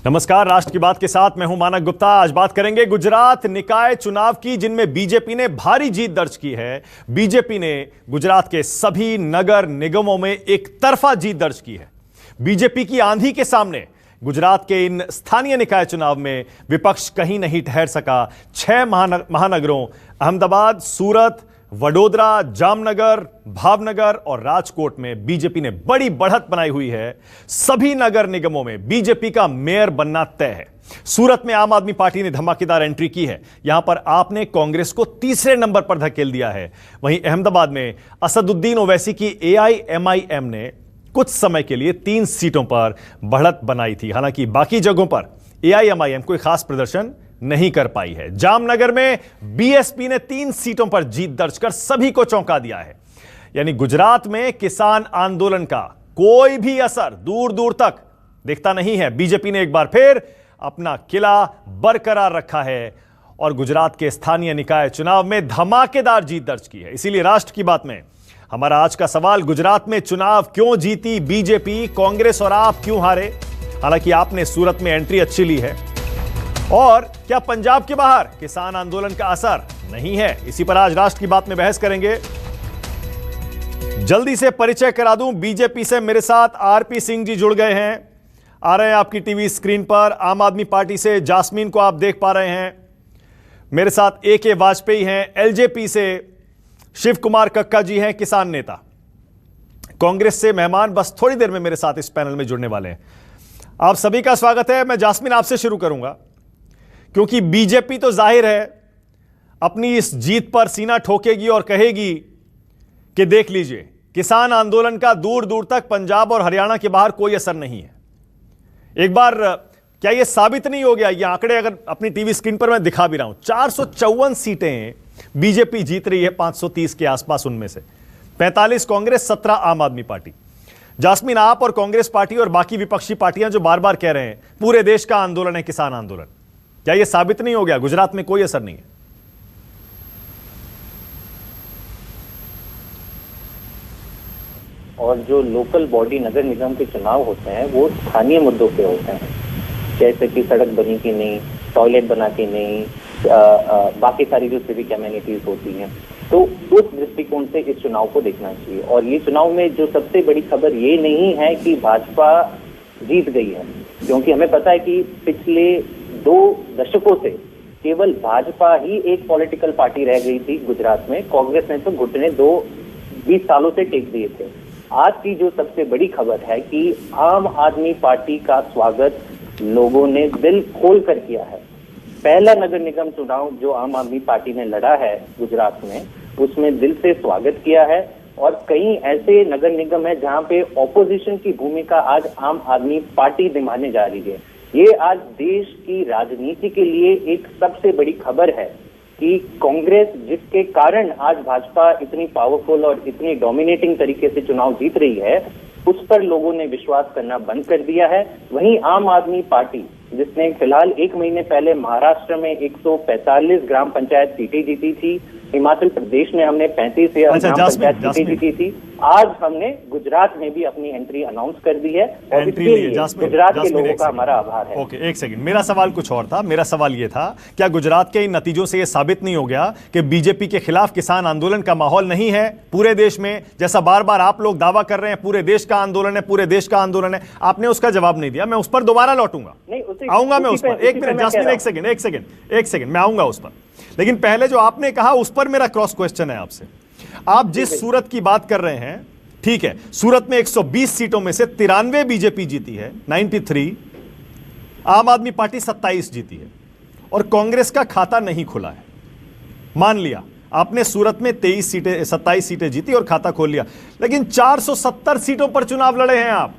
नमस्कार, राष्ट्र की बात के साथ मैं हूं मानक गुप्ता। आज बात करेंगे गुजरात निकाय चुनाव की, जिनमें बीजेपी ने भारी जीत दर्ज की है। बीजेपी ने गुजरात के सभी नगर निगमों में एक तरफा जीत दर्ज की है। बीजेपी की आंधी के सामने गुजरात के इन स्थानीय निकाय चुनाव में विपक्ष कहीं नहीं ठहर सका। 6 महानगरों अहमदाबाद, सूरत, वडोदरा, जामनगर, भावनगर और राजकोट में बीजेपी ने बड़ी बढ़त बनाई हुई है। सभी नगर निगमों में बीजेपी का मेयर बनना तय है। सूरत में आम आदमी पार्टी ने धमाकेदार एंट्री की है। यहां पर आपने कांग्रेस को तीसरे नंबर पर धकेल दिया है। वहीं अहमदाबाद में असदुद्दीन ओवैसी की AIMIM ने कुछ समय के लिए 3 सीटों पर बढ़त बनाई थी। हालांकि बाकी जगहों पर AIMIM कोई खास प्रदर्शन नहीं कर पाई है। जामनगर में BSP ने 3 सीटों पर जीत दर्ज कर सभी को चौंका दिया है। यानी गुजरात में किसान आंदोलन का कोई भी असर दूर दूर तक दिखता नहीं है। बीजेपी ने एक बार फिर अपना किला बरकरार रखा है और गुजरात के स्थानीय निकाय चुनाव में धमाकेदार जीत दर्ज की है। इसीलिए राष्ट्र की बात में हमारा आज का सवाल, गुजरात में चुनाव क्यों जीती बीजेपी, कांग्रेस और आप क्यों हारे? हालांकि आपने सूरत में एंट्री अच्छी ली है, और क्या पंजाब के बाहर किसान आंदोलन का असर नहीं है? इसी पर आज राष्ट्र की बात में बहस करेंगे। जल्दी से परिचय करा दूं, बीजेपी से मेरे साथ RP सिंह जी जुड़ गए हैं, आ रहे हैं आपकी टीवी स्क्रीन पर। आम आदमी पार्टी से जास्मीन को आप देख पा रहे हैं। मेरे साथ AK वाजपेयी हैं। LJP से शिव कुमार कक्का जी हैं, किसान नेता। कांग्रेस से मेहमान बस थोड़ी देर में मेरे साथ इस पैनल में जुड़ने वाले हैं। आप सभी का स्वागत है। मैं जास्मीन आपसे शुरू करूंगा, क्योंकि बीजेपी तो जाहिर है अपनी इस जीत पर सीना ठोकेगी और कहेगी कि देख लीजिए, किसान आंदोलन का दूर दूर तक पंजाब और हरियाणा के बाहर कोई असर नहीं है। एक बार क्या यह साबित नहीं हो गया? ये आंकड़े अगर अपनी टीवी स्क्रीन पर मैं दिखा भी रहा हूं, 454 सीटें बीजेपी जीत रही है, 530 के आसपास। उनमें से 45 कांग्रेस, 17 आम आदमी पार्टी। जास्मीन, आप और कांग्रेस पार्टी और बाकी विपक्षी पार्टियां जो बार बार कह रहे हैं पूरे देश का आंदोलन है किसान आंदोलन, क्या यह साबित नहीं हो गया गुजरात में कोई असर नहीं है? और जो लोकल बॉडी नगर निगम के चुनाव होते हैं वो स्थानीय मुद्दों पे होते हैं, जैसे कि सड़क बनी कि नहीं, टॉयलेट बना कि नहीं, बाकी सारी जो सिविक एमेनिटीज होती हैं। तो उस दृष्टिकोण से इस चुनाव को देखना चाहिए। और ये चुनाव में जो सबसे बड़ी खबर ये नहीं है कि भाजपा जीत गई है, क्योंकि हमें पता है कि पिछले 2 दशकों से केवल भाजपा ही एक पॉलिटिकल पार्टी रह गई थी गुजरात में। कांग्रेस ने तो घुटने 20 सालों से टेक दिए थे। आज की जो सबसे बड़ी खबर है कि आम आदमी पार्टी का स्वागत लोगों ने दिल खोल कर किया है। पहला नगर निगम चुनाव जो आम आदमी पार्टी ने लड़ा है गुजरात में, उसमें दिल से स्वागत किया है। और कई ऐसे नगर निगम है जहां पे ऑपोजिशन की भूमिका आज आम आदमी पार्टी निभाने जा रही है। ये आज देश की राजनीति के लिए एक सबसे बड़ी खबर है कि कांग्रेस, जिसके कारण आज भाजपा इतनी पावरफुल और इतनी डोमिनेटिंग तरीके से चुनाव जीत रही है, उस पर लोगों ने विश्वास करना बंद कर दिया है। वहीं आम आदमी पार्टी, जिसने फिलहाल 1 महीने पहले महाराष्ट्र में 145 ग्राम पंचायत सीटें जीती थी, हिमाचल प्रदेश में हमने 35 ग्राम पंचायत सीटें जीती थी, आज हमने गुजरात में भी अपनी एंट्री अनाउंस कर दी है। और इसके लिए गुजरात के लोगों का हमारा आभार है। ओके, एक सेकंड, मेरा सवाल कुछ और था। मेरा सवाल यह था, क्या गुजरात के इन नतीजों से यह साबित नहीं हो गया कि बीजेपी के खिलाफ किसान आंदोलन का माहौल नहीं है पूरे देश में? जैसा बार बार आप लोग दावा कर रहे हैं पूरे देश का आंदोलन है, पूरे देश का आंदोलन है, आपने उसका जवाब नहीं दिया। मैं उस पर दोबारा लौटूंगा, आऊंगा मैं उस पर। एक मिनट जास्मीन, एक सेकंड, मैं आऊंगा उस पर। लेकिन पहले जो आपने कहा उस पर मेरा क्रॉस क्वेश्चन है आपसे। आप जिस सूरत की बात कर रहे हैं, ठीक है, सूरत में 120 सीटों में से 93 बीजेपी जीती है, 93, आम आदमी पार्टी 27 जीती है, और कांग्रेस का खाता नहीं खुला है। मान लिया आपने सूरत में 27 सीटें जीती और खाता खोल लिया, लेकिन 470 सीटों पर चुनाव लड़े हैं आप।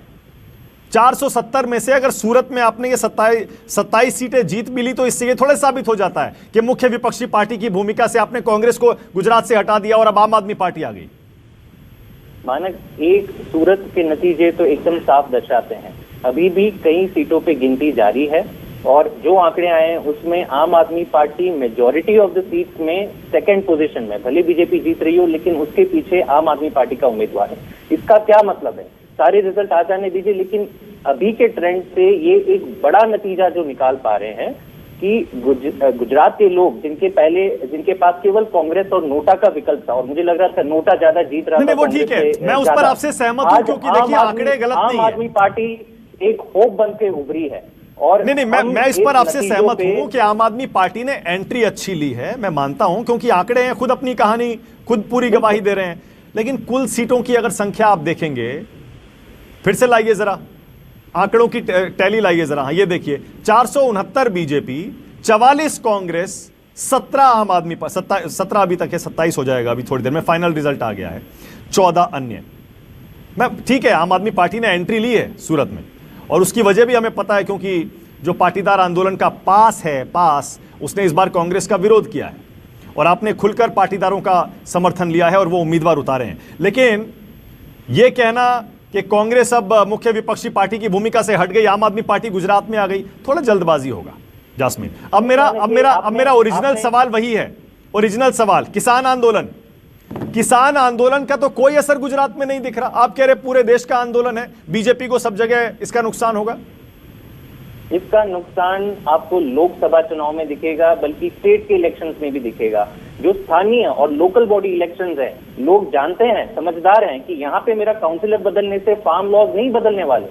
470 में से अगर सूरत में आपने ये 27 सीटें जीत भी ली, तो इससे ये थोड़ा साबित हो जाता है कि मुख्य विपक्षी पार्टी की भूमिका से आपने कांग्रेस को गुजरात से हटा दिया और अब आम आदमी पार्टी आ गई। मानक, एक सूरत के नतीजे तो एकदम साफ दर्शाते हैं। अभी भी कई सीटों पे गिनती जारी है और जो आंकड़े आए हैं उसमें आम आदमी party majority of the seats में 2nd पोजीशन में, भले बीजेपी जीत रही हो लेकिन उसके पीछे आम आदमी पार्टी का उम्मीदवार है। इसका क्या मतलब है? सारे रिजल्ट आ जाने दीजिए, लेकिन अभी के ट्रेंड से ये एक बड़ा नतीजा जो निकाल पा रहे हैं कि गुजरात के लोग जिनके पास केवल कांग्रेस और नोटा का विकल्प था, और मुझे लग रहा था नोटा ज्यादा जीत रहा था, वो ठीक है, मैं उस पर आपसे सहमत हूं, क्योंकि देखिए आंकड़े गलत नहीं है। आम आदमी पार्टी एक होप बन के उभरी है। और नहीं, मैं इस पर आपसे सहमत हूं कि आम आदमी पार्टी ने एंट्री अच्छी ली है, मैं मानता हूं, क्योंकि आंकड़े हैं, खुद अपनी कहानी खुद पूरी गवाही दे रहे हैं। लेकिन कुल सीटों की अगर संख्या आप देखेंगे, फिर से लाइए जरा आंकड़ों की टैली लाइए जरा। ये देखिए 469 बीजेपी, 44 कांग्रेस, 17 आम आदमी, 17 अभी तक है, 27 हो जाएगा अभी थोड़ी देर में, फाइनल रिजल्ट आ गया है, 14 अन्य। मैं ठीक है, आम आदमी पार्टी ने एंट्री ली है सूरत में, और उसकी वजह भी हमें पता है, क्योंकि जो पाटीदार आंदोलन का पास उसने इस बार कांग्रेस का विरोध किया है, और आपने खुलकर पाटीदारों का समर्थन लिया है और वो उम्मीदवार उतारे हैं। लेकिन यह कहना कि कांग्रेस अब मुख्य विपक्षी पार्टी की भूमिका से हट गई, आम आदमी पार्टी गुजरात में आ गई, थोड़ा जल्दबाजी होगा जास्मीन। अब मेरा ओरिजिनल सवाल वही है, ओरिजिनल सवाल, किसान आंदोलन का तो कोई असर गुजरात में नहीं दिख रहा। आप कह रहे पूरे देश का आंदोलन है, बीजेपी को सब जगह इसका नुकसान होगा। इसका नुकसान आपको लोकसभा चुनाव में दिखेगा, बल्कि स्टेट के इलेक्शंस में भी दिखेगा। जो स्थानीय और लोकल बॉडी इलेक्शंस है, लोग जानते हैं, समझदार हैं कि यहाँ पे मेरा काउंसिलर बदलने से फार्म लॉज नहीं बदलने वाले।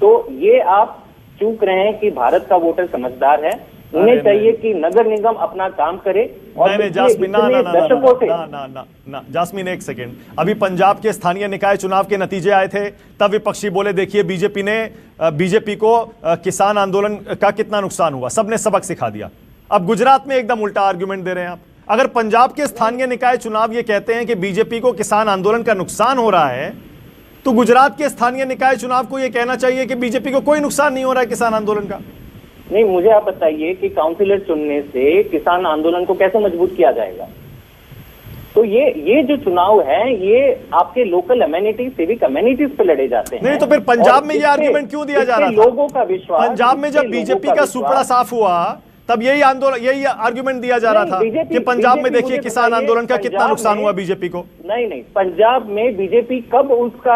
तो ये आप चूक रहे हैं कि भारत का वोटर समझदार है, उन्हें चाहिए कि नगर निगम अपना काम करे। और नहीं, जास्मीन ना जास्मीन, एक सेकेंड, अभी पंजाब के स्थानीय निकाय चुनाव के नतीजे आए थे, तब विपक्षी बोले देखिए बीजेपी को किसान आंदोलन का कितना नुकसान हुआ, सबने सबक सिखा दिया। अब गुजरात में एकदम उल्टा आर्गुमेंट दे रहे हैं आप। अगर पंजाब के स्थानीय निकाय चुनाव ये कहते हैं कि बीजेपी को किसान आंदोलन का नुकसान हो रहा है, तो गुजरात के स्थानीय निकाय चुनाव को यह कहना चाहिए कि बीजेपी को कोई नुकसान नहीं हो रहा है किसान आंदोलन का। नहीं, मुझे आप बताइए कि काउंसिलर चुनने से किसान आंदोलन को कैसे मजबूत किया जाएगा? तो ये जो चुनाव है, ये आपके लोकल अमेनिटीज, सिविक अमेनिटीज पे लड़े जाते हैं। नहीं, तो फिर पंजाब में ये आर्गुमेंट क्यों दिया जा रहा था? लोगों का विश्वास, पंजाब में जब बीजेपी का सुपड़ा साफ हुआ, तब यही आर्गुमेंट दिया जा रहा था कि पंजाब में देखिए किसान आंदोलन का कितना नुकसान हुआ बीजेपी को। नहीं, पंजाब में बीजेपी कब उसका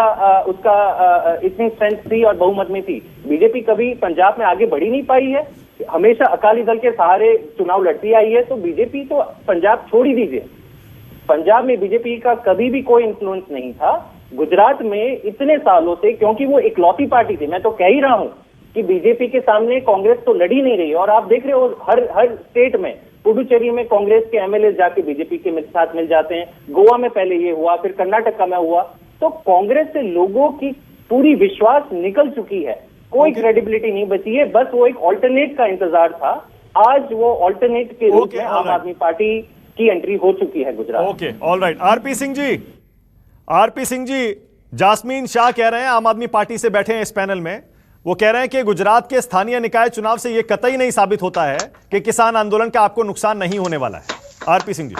इतनी स्ट्रेंथ थी और बहुमत में थी? बीजेपी कभी पंजाब में आगे बढ़ी नहीं पाई है, हमेशा अकाली दल के सहारे चुनाव लड़ती आई है। तो बीजेपी तो पंजाब छोड़ ही दीजिए, पंजाब में बीजेपी का कभी भी कोई इन्फ्लुएंस नहीं था। गुजरात में इतने सालों से, क्योंकि वो इकलौती पार्टी थी, मैं तो कह ही रहा हूं कि बीजेपी के सामने कांग्रेस तो लड़ी नहीं रही। और आप देख रहे हो हर स्टेट में, पुडुचेरी में कांग्रेस के एमएलए जाके बीजेपी के साथ मिल जाते हैं, गोवा में पहले ये हुआ, फिर कर्नाटक में हुआ। तो कांग्रेस से लोगों की पूरी विश्वास निकल चुकी है, कोई क्रेडिबिलिटी नहीं बची है, बस वो एक ऑल्टरनेट का इंतजार था। आज वो ऑल्टरनेट के रूप में आम आदमी पार्टी की एंट्री हो चुकी है Gujarat. Okay, alright. RP Singh ji, Jasmine Shah कह रहे हैं, आम आदमी पार्टी से बैठे हैं इस पैनल में, वो कह रहे हैं कि गुजरात के स्थानीय निकाय चुनाव से यह कतई नहीं साबित होता है कि किसान आंदोलन का आपको नुकसान नहीं होने वाला है। आरपी सिंह जी।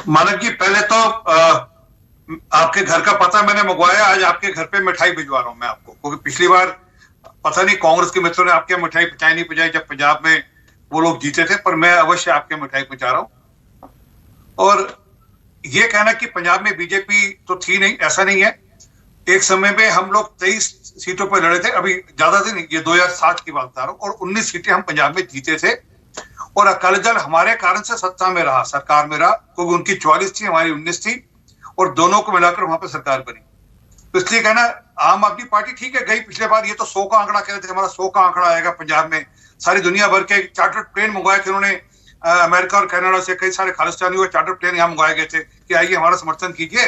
मानक जी, पहले तो आपके घर का पता मैंने मंगवाया, आज आपके घर पे मिठाई भिजवा रहा हूं मैं आपको, क्योंकि पिछली बार पता नहीं कांग्रेस के मित्रों ने आपके मिठाई पहुंचाई नहीं पहुंचाई जब पंजाब में वो लोग जीते थे, पर मैं अवश्य आपके मिठाई पहुंचा रहा हूं। और ये कहना कि पंजाब में बीजेपी तो थी नहीं, ऐसा नहीं है। एक समय में हम लोग 23 सीटों पर लड़े थे, अभी ज्यादा थे नहीं, ये 2007 की बात बता रहा हूं, और 19 सीटें हम पंजाब में जीते थे। और अकाली दल हमारे कारण से सत्ता में रहा, सरकार में रहा, क्योंकि उनकी 44 थी, हमारी 19 थी, और दोनों को मिलाकर वहां पर सरकार बनी। तो इसलिए कहना आम आदमी पार्टी ठीक है गई पिछले बार, ये तो 100 का आंकड़ा कह रहे थे, हमारा 100 का आंकड़ा आएगा पंजाब में। सारी दुनिया भर के चार्टर्ड प्लेन मंगवाए थे उन्होंने, अमेरिका और कनाडा से कई सारे खालिस्तानी चार्टर्ड प्लेन यहाँ मंगवाए गए थे कि आइए हमारा समर्थन कीजिए।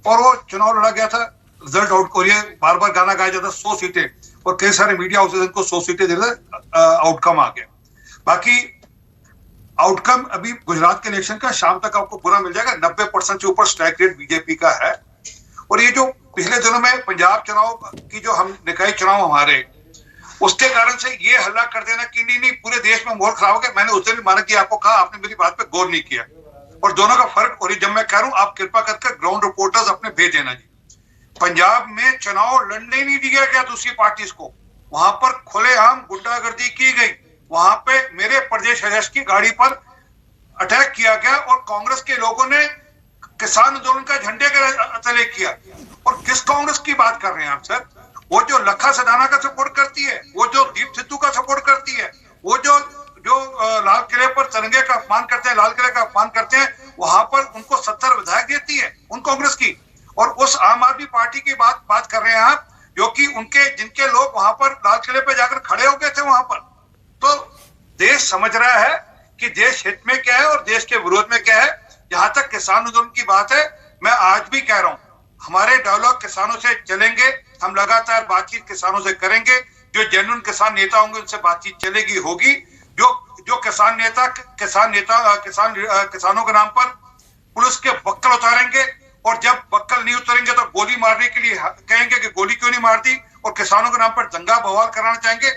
और वो चुनाव लड़ा गया था, रिजल्ट आउट को, ये बार बार गाना गाया जाता 100 सीटें, और कई सारे मीडिया हाउसेज इनको 100 सीटें दे रहे, आउटकम आ गया। बाकी आउटकम अभी गुजरात के इलेक्शन का शाम तक आपको पूरा मिल जाएगा। 90% से ऊपर स्ट्राइक रेट बीजेपी का है। और ये जो पिछले दिनों में पंजाब चुनाव की जो हम निकाय चुनाव हमारे, उसके कारण से ये हल्ला कर देना कि नहीं पूरे देश में माहौल खराब हो गया, मैंने उस दिन भी माना कि आपको कहा, आपने मेरी बात पे गौर नहीं किया। और दोनों का फर्क, और जब मैं कह रहा हूं आप कृपा करके ग्राउंड रिपोर्टर्स अपने भेज देना जी। पंजाब में चुनाव लड़ने नहीं दिया गया दूसरी पार्टीज को, वहां पर खुलेआम गुंडागर्दी की गई, वहां पे मेरे प्रदेश अध्यक्ष की गाड़ी पर अटैक किया गया, और कांग्रेस के लोगों ने किसान आंदोलन का झंडे के तले किया। और किस कांग्रेस की बात कर रहे हैं आप सर? वो जो लखा सदाना का सपोर्ट करती है, वो जो दीप सिद्धू का सपोर्ट करती है, वो जो लाल किले पर तिरंगे का अपमान करते हैं, लाल किले का अपमान करते हैं, वहां पर उनको 70 विधायक देती है उन कांग्रेस की। और उस आम आदमी पार्टी की बात कर रहे हैं आप, जो कि जिनके लोग वहां पर लाल किले पे जाकर खड़े हो गए थे वहां पर। तो देश समझ रहा है कि देश हित में क्या है और देश के विरोध में क्या है। जहां तक किसान आंदोलन की बात है, मैं आज भी कह रहा हूं, हमारे डायलॉग किसानों से चलेंगे, हम लगातार बातचीत किसानों से करेंगे। जो जेन्युइन किसान नेता होंगे उनसे बातचीत चलेगी, होगी। जो किसानों के नाम पर पुलिस के बक्कल उतारेंगे, और जब बक्कल नहीं उतरेंगे तो गोली मारने के लिए कहेंगे कि गोली क्यों नहीं मार दी, और किसानों के नाम पर दंगा बवाल कराना चाहेंगे,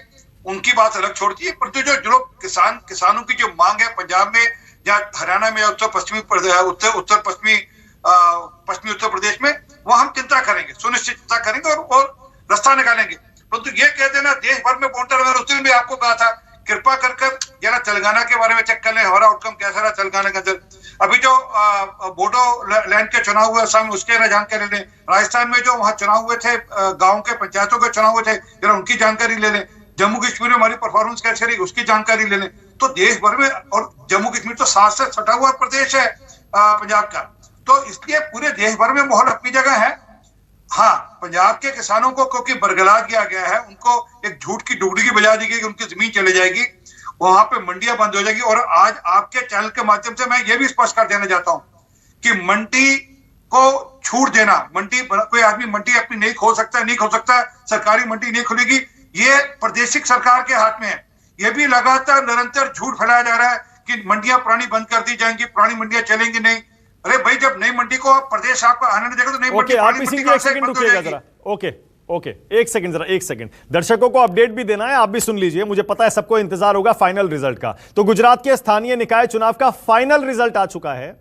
उनकी बात अलग छोड़ दी। परंतु जो किसानों की जो मांग है पंजाब में या हरियाणा में, उत्तर पश्चिमी उत्तर प्रदेश में, वो हम चिंता करेंगे, सुनिश्चित चिंता करेंगे और रास्ता निकालेंगे। परंतु ये कह देना देश भर में बॉन्डर, मैंने उस दिन भी आपको कहा था, कृपा कर जरा तेलंगाना के बारे में चेक कर लें, हमारा आउटकम कैसा रहा तेलंगाना के अंदर। अभी जो बोडो लैंड के चुनाव हुए असम, उसके ना जानकारी लें। राजस्थान में जो वहां चुनाव हुए थे, गांव के पंचायतों के चुनाव हुए थे, जरा उनकी जानकारी ले लें। जम्मू कश्मीर में हमारी परफॉर्मेंस कैसे रही, उसकी जानकारी ले लें। तो देश भर में, और जम्मू कश्मीर तो 7 से सटा हुआ प्रदेश है पंजाब का, तो इसलिए पूरे देश भर में माहौल अपनी जगह है। हाँ, पंजाब के किसानों को क्योंकि बरगला दिया गया है, उनको एक झूठ की डुगडुगी बजा दी गई कि उनकी जमीन चली जाएगी, वहां पे मंडियां बंद हो जाएगी। और आज आपके चैनल के माध्यम से मैं ये भी स्पष्ट कर देना चाहता हूं कि मंडी को छूट देना, कोई आदमी मंडी अपनी नहीं खोल सकता, सरकारी मंडी नहीं खुलेगी, ये प्रादेशिक सरकार के हाथ में है। ये भी लगातार निरंतर झूठ फैलाया जा रहा है कि मंडियां पुरानी बंद कर दी जाएंगी, पुरानी मंडियां चलेंगी नहीं। अरे भाई, जब नई मंडी को प्रदेश आपको आने नहीं देगा तो नई मंडी, आप इसी एक सेकंड रुकिएगा जरा। ओके, एक सेकंड। दर्शकों को अपडेट भी देना है, आप भी सुन लीजिए, मुझे पता है सबको इंतजार होगा फाइनल रिजल्ट का। तो गुजरात के स्थानीय निकाय चुनाव का फाइनल रिजल्ट आ चुका है,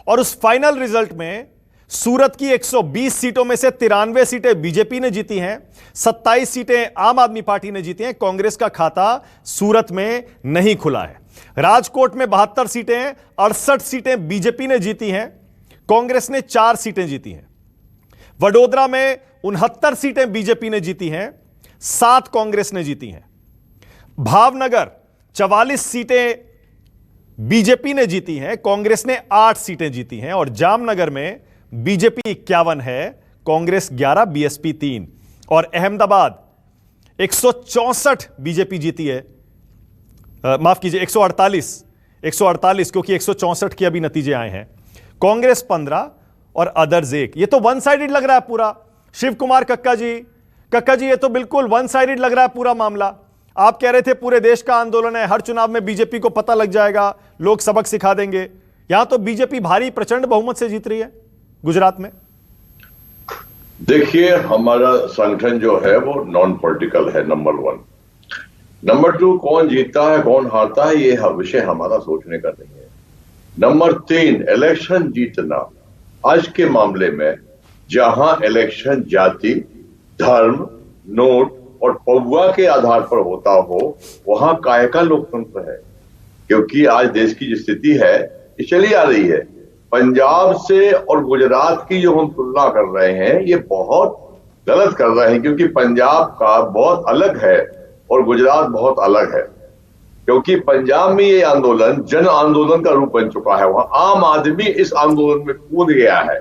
और उस फाइनल रिजल्ट में सूरत की 120 सीटों में से 93 सीटें बीजेपी ने जीती हैं, 27 सीटें आम आदमी पार्टी ने जीती हैं। कांग्रेस का खाता सूरत में नहीं खुला है। राजकोट में 72 सीटें, 68 सीटें बीजेपी ने जीती हैं, कांग्रेस ने 4 सीटें जीती हैं। वडोदरा में 69 सीटें बीजेपी ने जीती हैं, 7 कांग्रेस ने जीती हैं। भावनगर 44 सीटें बीजेपी ने जीती हैं, कांग्रेस ने 8 सीटें जीती हैं। और जामनगर में बीजेपी 51 है, कांग्रेस 11, बीएसपी 3। और अहमदाबाद 164 बीजेपी जीती है, माफ कीजिए 148, क्योंकि 164 के अभी नतीजे आए हैं। कांग्रेस 15 और अदर्स 1। ये तो वन साइडेड लग रहा है पूरा। शिव कुमार कक्का जी, ये तो बिल्कुल वन साइडेड लग रहा है पूरा मामला। आप कह रहे थे पूरे देश का आंदोलन है, हर चुनाव में बीजेपी को पता लग जाएगा, लोग सबक सिखा देंगे। यहां तो बीजेपी भारी प्रचंड बहुमत से जीत रही है गुजरात में। देखिए, हमारा संगठन जो है वो नॉन पॉलिटिकल है, नंबर 1। नंबर 2, कौन जीतता है कौन हारता है ये विषय हमारा सोचने का नहीं है। नंबर 3, इलेक्शन जीतना। आज के मामले में जहां इलेक्शन जाति, धर्म, नोट और पौवा के आधार पर होता हो, वहां काय का लोकतंत्र है। क्योंकि आज देश की जो स्थिति है ये चली आ रही है। पंजाब से और गुजरात की जो हम तुलना कर रहे हैं ये बहुत गलत कर रहे हैं, क्योंकि पंजाब का बहुत अलग है और गुजरात बहुत अलग है। क्योंकि पंजाब में ये आंदोलन जन आंदोलन का रूप बन चुका है, वहां आम आदमी इस आंदोलन में कूद गया है,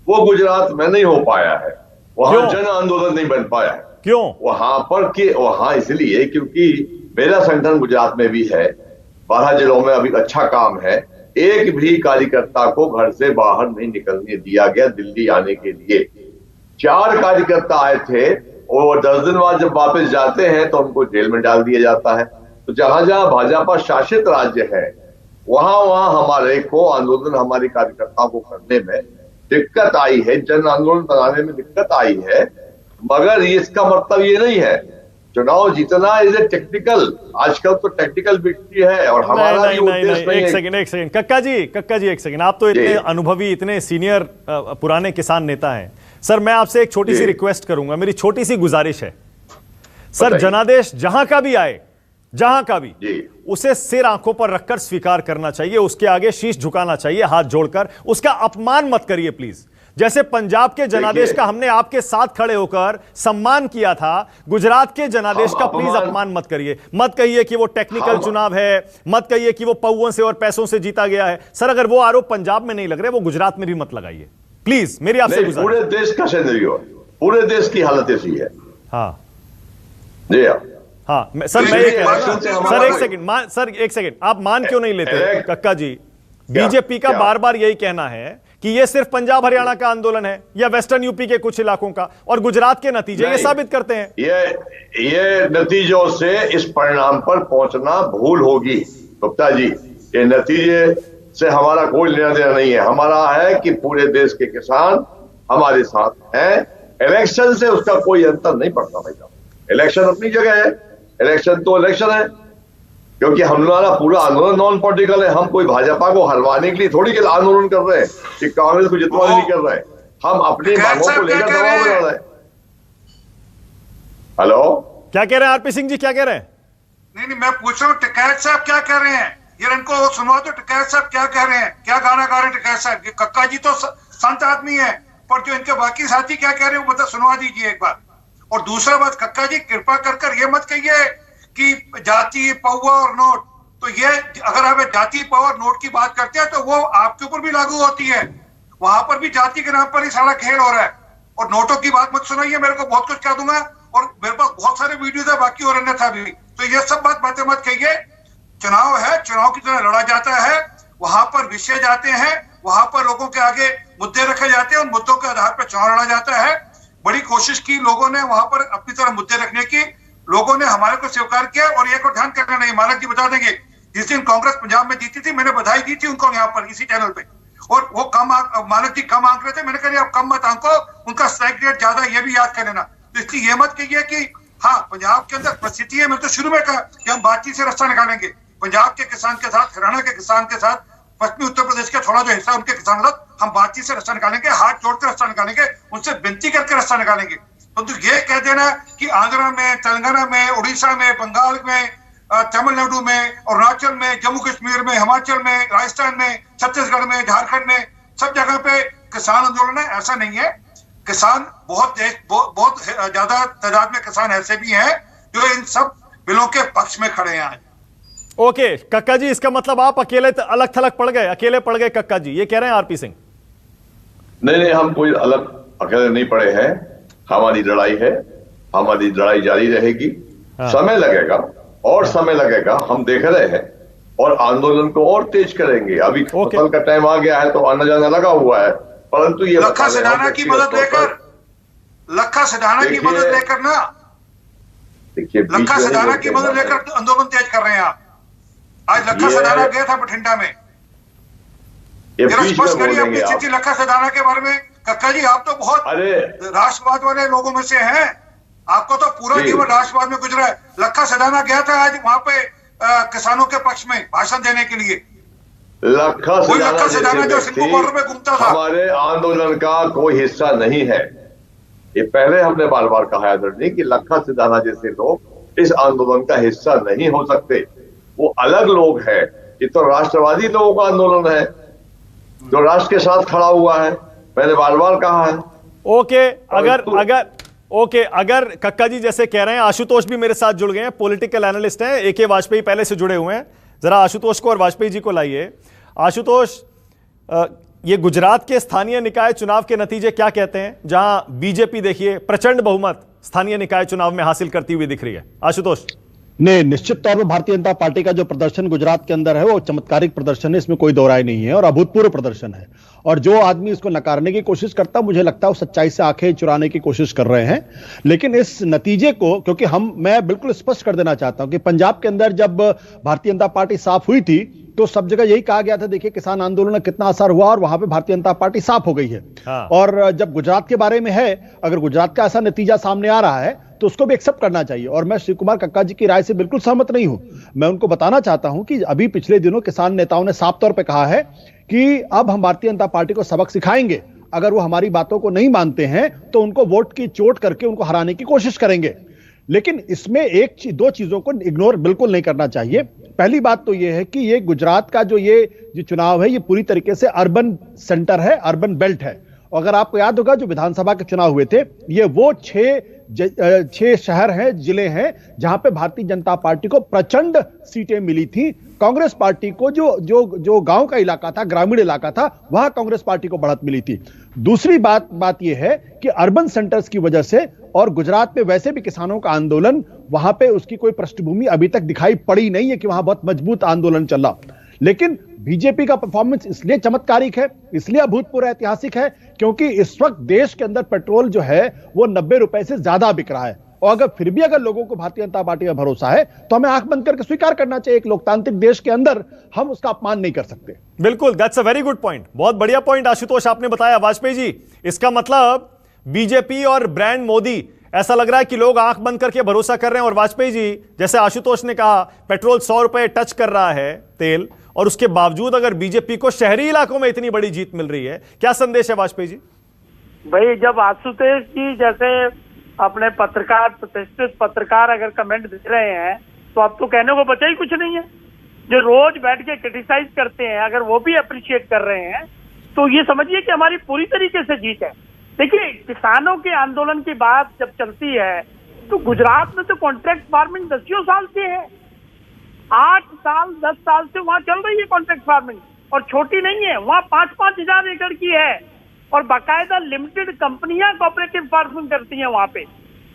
वो गुजरात में नहीं हो पाया है, वहां जन आंदोलन नहीं बन पाया है। क्यों? वहां इसलिए क्योंकि मेरा संगठन गुजरात में भी है, 12 जिलों में अभी अच्छा काम है। एक भी कार्यकर्ता को घर से बाहर नहीं निकलने दिया गया दिल्ली आने के लिए। 4 कार्यकर्ता आए थे और 10 दिन बाद जब वापस जाते हैं तो उनको जेल में डाल दिया जाता है। तो जहां जहां भाजपा शासित राज्य है वहां हमारे को आंदोलन, हमारे कार्यकर्ताओं को करने में दिक्कत आई है, जन आंदोलन बनाने में दिक्कत आई है। मगर इसका मतलब ये नहीं है चुनाव जीतना इज ए टेक्निकल, आजकल तो टेक्निकल विक्ट्री है और हमारा एक सेकंड कक्का जी एक सेकंड। आप तो इतने अनुभवी, इतने सीनियर पुराने किसान नेता हैं सर, मैं आपसे एक छोटी सी रिक्वेस्ट करूंगा, मेरी छोटी सी गुजारिश है सर, जनादेश जहां का भी आए, जहां का भी, उसे सिर आंखों पर रखकर स्वीकार करना चाहिए, उसके आगे शीश झुकाना चाहिए हाथ जोड़कर, उसका अपमान मत करिए प्लीज। जैसे पंजाब के जनादेश का हमने आपके साथ खड़े होकर सम्मान किया था, गुजरात के जनादेश का प्लीज अपमान मत करिए। मत कहिए कि वो टेक्निकल चुनाव है, मत कहिए कि वो पौओं से और पैसों से जीता गया है। सर, अगर वो आरोप पंजाब में नहीं लग रहे, वो गुजरात में भी मत लगाइए प्लीज, मेरी आपसे गुजारिश। पूरे देश का सिनेरियो, पूरे देश की हालत ऐसी है। हाँ जी हाँ सर, मैं ये कह रहा हूं, सर एक सेकंड, आप मान क्यों नहीं लेते कक्का जी? बीजेपी का बार बार यही कहना है कि ये सिर्फ पंजाब हरियाणा का आंदोलन है या वेस्टर्न यूपी के कुछ इलाकों का, और गुजरात के नतीजे ये साबित करते हैं। ये नतीजों से इस परिणाम पर पहुंचना भूल होगी गुप्ता जी। ये नतीजे से हमारा कोई लेना देना नहीं है। हमारा है कि पूरे देश के किसान हमारे साथ हैं। इलेक्शन से उसका कोई अंतर नहीं पड़ता भाई साहब। इलेक्शन अपनी जगह है, इलेक्शन तो इलेक्शन है, क्योंकि हमारा पूरा आंदोलन नॉन पॉलिटिकल है। हम कोई भाजपा को हरवाने के लिए थोड़ी के आंदोलन कर रहे हैं कि कांग्रेस को जितवाने नहीं कर रहे हैं। हम अपनी मांगों को लेकर दबाव बना रहे हैं। हेलो, क्या कह रहे हैं आरपी सिंह जी, क्या कह रहे हैं? नहीं, मैं पूछ रहा हूँ टिकैत साहब क्या कह रहे हैं? ये इनको सुनवा दो, टिकैत साहब क्या कह रहे हैं, क्या गाना गा रहे हैं टिकैत साहब? कक्का जी तो संत आदमी है, पर जो इनके बाकी साथी क्या कह रहे हैं वो मतलब सुनवा दीजिए एक बार। और दूसरा बात, कक्का जी कृपा कर ये मत कहिए कि जाति, पौवा और नोट, तो ये अगर आप जाति, पौवा और नोट की बात करते हैं तो वो आपके ऊपर भी लागू होती है। वहां पर भी जाति के नाम पर ही सारा खेल हो रहा है। और नोटों की बात मत सुनाइए, मेरे को बहुत कुछ कह दूंगा और मेरे पास बहुत सारे वीडियो है बाकी और अन्य था भी। तो ये सब बातें मत कहिए। चुनाव है, चुनाव की तरह लड़ा जाता है, वहां पर विषय जाते हैं, वहां पर लोगों के आगे मुद्दे रखे जाते हैं, उन मुद्दों के आधार पर चुनाव लड़ा जाता है। बड़ी कोशिश की लोगों ने वहां पर अपनी तरह मुद्दे रखने की, लोगों ने हमारे को स्वीकार किया। और ये को ध्यान करना नहीं, मानक जी बता देंगे, जिस दिन कांग्रेस पंजाब में जीती थी मैंने बधाई दी थी उनको यहाँ पर इसी चैनल पे, और वो कम मानक जी कम आंक रहे थे, मैंने कहा आप कम मत आंको, उनका स्ट्राइक रेट ज्यादा, ये भी याद कर लेना। तो इसलिए ये मत कहिए कि हाँ पंजाब के अंदर परिस्थिति है। मैं तो शुरू में कहा कि हम बातचीत से रास्ता निकालेंगे, पंजाब के किसान के साथ, हरियाणा के किसान के साथ, पश्चिमी उत्तर प्रदेश का थोड़ा जो हिस्सा उनके किसान के साथ हम बातचीत से रास्ता निकालेंगे, हाथ जोड़कर रास्ता निकालेंगे, उनसे विनती करके रास्ता निकालेंगे। तो ये कह देना कि आंध्रा में, तेलंगाना में, उड़ीसा में, बंगाल में, तमिलनाडु में, अरुणाचल में, जम्मू कश्मीर में, हिमाचल में, राजस्थान में, छत्तीसगढ़ में, झारखंड में, सब जगह पे किसान आंदोलन है, ऐसा नहीं है। किसान बहुत ज्यादा तादाद में किसान ऐसे भी हैं जो इन सब बिलों के पक्ष में खड़े हैं। ओके कक्का जी, इसका मतलब आप अकेले अलग थलग पड़ गए, अकेले पड़ गए कक्का जी, ये कह रहे हैं आरपी सिंह? नहीं, हम कोई अलग अकेले नहीं पड़े हैं। हमारी लड़ाई है, हमारी लड़ाई जारी रहेगी। समय लगेगा और समय लगेगा, हम देख रहे हैं, और आंदोलन को और तेज करेंगे। अभी फसल का टाइम आ गया है तो आना जाना लगा हुआ है, परंतु ये लखा सिधाना की मदद लेकर, लखा सिधाना की मदद लेकर ना, देखिए लखा सिधाना की मदद लेकर आंदोलन तेज कर रहे हैं आप। आज लखा सिधाना गया था बठिंडा में, स्पष्ट करिए अपनी स्थिति लखा सिधाना के बारे में। कक्का जी आप तो बहुत राष्ट्रवाद वाले लोगों में से हैं, आपको तो पूरा जीवन राष्ट्रवाद में गुजरा है। लखा सिधाना गया था आज वहां पे किसानों के पक्ष में भाषण देने के लिए। लखा सिधाना जो सिंगू बॉर्डर में घूमता था, हमारे आंदोलन का कोई हिस्सा नहीं है। ये पहले हमने बार बार कहा है कि लखा सिधाना जैसे लोग इस आंदोलन का हिस्सा नहीं हो सकते। वो अलग लोग हैं। ये तो राष्ट्रवादी लोगों का आंदोलन है जो राष्ट्र के साथ खड़ा हुआ है, मैंने बार बार कहा है। ओके, अगर कक्का जी जैसे कह रहे हैं, आशुतोष भी मेरे साथ जुड़ गए हैं, पॉलिटिकल एनालिस्ट हैं, एके वाजपेयी पहले से जुड़े हुए हैं। जरा आशुतोष को और वाजपेयी जी को लाइए। आशुतोष, ये गुजरात के स्थानीय निकाय चुनाव के नतीजे क्या कहते हैं, जहां बीजेपी देखिए प्रचंड बहुमत स्थानीय निकाय चुनाव में हासिल करती हुई दिख रही है? आशुतोष। नहीं, निश्चित तौर पर भारतीय जनता पार्टी का जो प्रदर्शन गुजरात के अंदर है वो चमत्कारिक प्रदर्शन है, इसमें कोई दो राय नहीं है, और अभूतपूर्व प्रदर्शन है। और जो आदमी इसको नकारने की कोशिश करता, मुझे लगता है वो सच्चाई से आंखें चुराने की कोशिश कर रहे हैं। लेकिन इस नतीजे को, क्योंकि मैं बिल्कुल स्पष्ट कर देना चाहता हूं कि पंजाब के अंदर जब भारतीय जनता पार्टी साफ हुई थी तो सब जगह यही कहा गया था, देखिए किसान आंदोलन में कितना असर हुआ और वहां पे भारतीय जनता पार्टी साफ हो गई है। और जब गुजरात के बारे में है, अगर गुजरात का ऐसा नतीजा सामने आ रहा है तो उसको भी एक्सेप्ट करना चाहिए। और मैं श्री कुमार कक्का जी की राय से बिल्कुल सहमत नहीं हूं। मैं उनको बताना चाहता हूं कि अभी पिछले दिनों किसान नेताओं ने साफ तौर पर कहा है कि अब हम भारतीय जनता पार्टी को सबक सिखाएंगे, अगर वो हमारी बातों को नहीं मानते हैं तो उनको वोट की चोट करके उनको हराने की कोशिश करेंगे। लेकिन इसमें दो चीजों को इग्नोर बिल्कुल नहीं करना चाहिए। पहली बात तो यह है कि ये गुजरात का जो चुनाव है, ये पूरी तरीके से अर्बन सेंटर है, अर्बन बेल्ट है, अगर आपको याद होगा जो विधानसभा के चुनाव हुए थे, ये वो छह शहर हैं, जिले हैं जहां पे भारतीय जनता पार्टी को प्रचंड सीटें मिली थी। कांग्रेस पार्टी को जो गांव का इलाका था, ग्रामीण इलाका था, वहां कांग्रेस पार्टी को बढ़त मिली थी। दूसरी बात यह है कि अर्बन सेंटर्स की वजह से, और गुजरात में वैसे भी किसानों का आंदोलन, वहां पे उसकी कोई पृष्ठभूमि अभी तक दिखाई पड़ी नहीं है कि वहां बहुत मजबूत आंदोलन चल रहा। लेकिन बीजेपी का परफॉर्मेंस इसलिए चमत्कारिक है, इसलिए अभूतपूर्व ऐतिहासिक है, क्योंकि इस वक्त देश के अंदर पेट्रोल जो है वो 90 रुपए से ज्यादा बिक रहा है। और अगर फिर भी अगर लोगों को भारतीय जनता पार्टी में भरोसा है तो हमें आंख बंद करके स्वीकार करना चाहिए। एक लोकतांत्रिक देश के अंदर हम उसका अपमान नहीं कर सकते। बिल्कुल, that's a very good point. बहुत बढ़िया पॉइंट आशुतोष आपने बताया। वाजपेयी जी, इसका मतलब बीजेपी और ब्रांड मोदी, ऐसा लग रहा है कि लोग आंख बंद करके भरोसा कर रहे हैं। और वाजपेयी जी, जैसे आशुतोष ने कहा, पेट्रोल 100 रुपए टच कर रहा है तेल, और उसके बावजूद अगर बीजेपी को शहरी इलाकों में इतनी बड़ी जीत मिल रही है, क्या संदेश है वाजपेयी जी? भाई, जब आशुतोष जी जैसे अपने पत्रकार, प्रतिष्ठित पत्रकार अगर कमेंट दे रहे हैं तो अब तो कहने को बचा ही कुछ नहीं है। जो रोज बैठ के क्रिटिसाइज करते हैं, अगर वो भी अप्रिशिएट कर रहे हैं तो ये समझिए कि हमारी पूरी तरीके से जीत है। देखिए, किसानों के आंदोलन की बात जब चलती है तो गुजरात में तो कॉन्ट्रैक्ट फार्मिंग 10 साल से है, 8 साल 10 साल से वहां चल रही है कॉन्ट्रैक्ट फार्मिंग, और छोटी नहीं है। वहां 5-5 हजार एकड़ की है, और बाकायदा लिमिटेड कंपनियां कोऑपरेटिव फार्मिंग करती हैं वहां पे।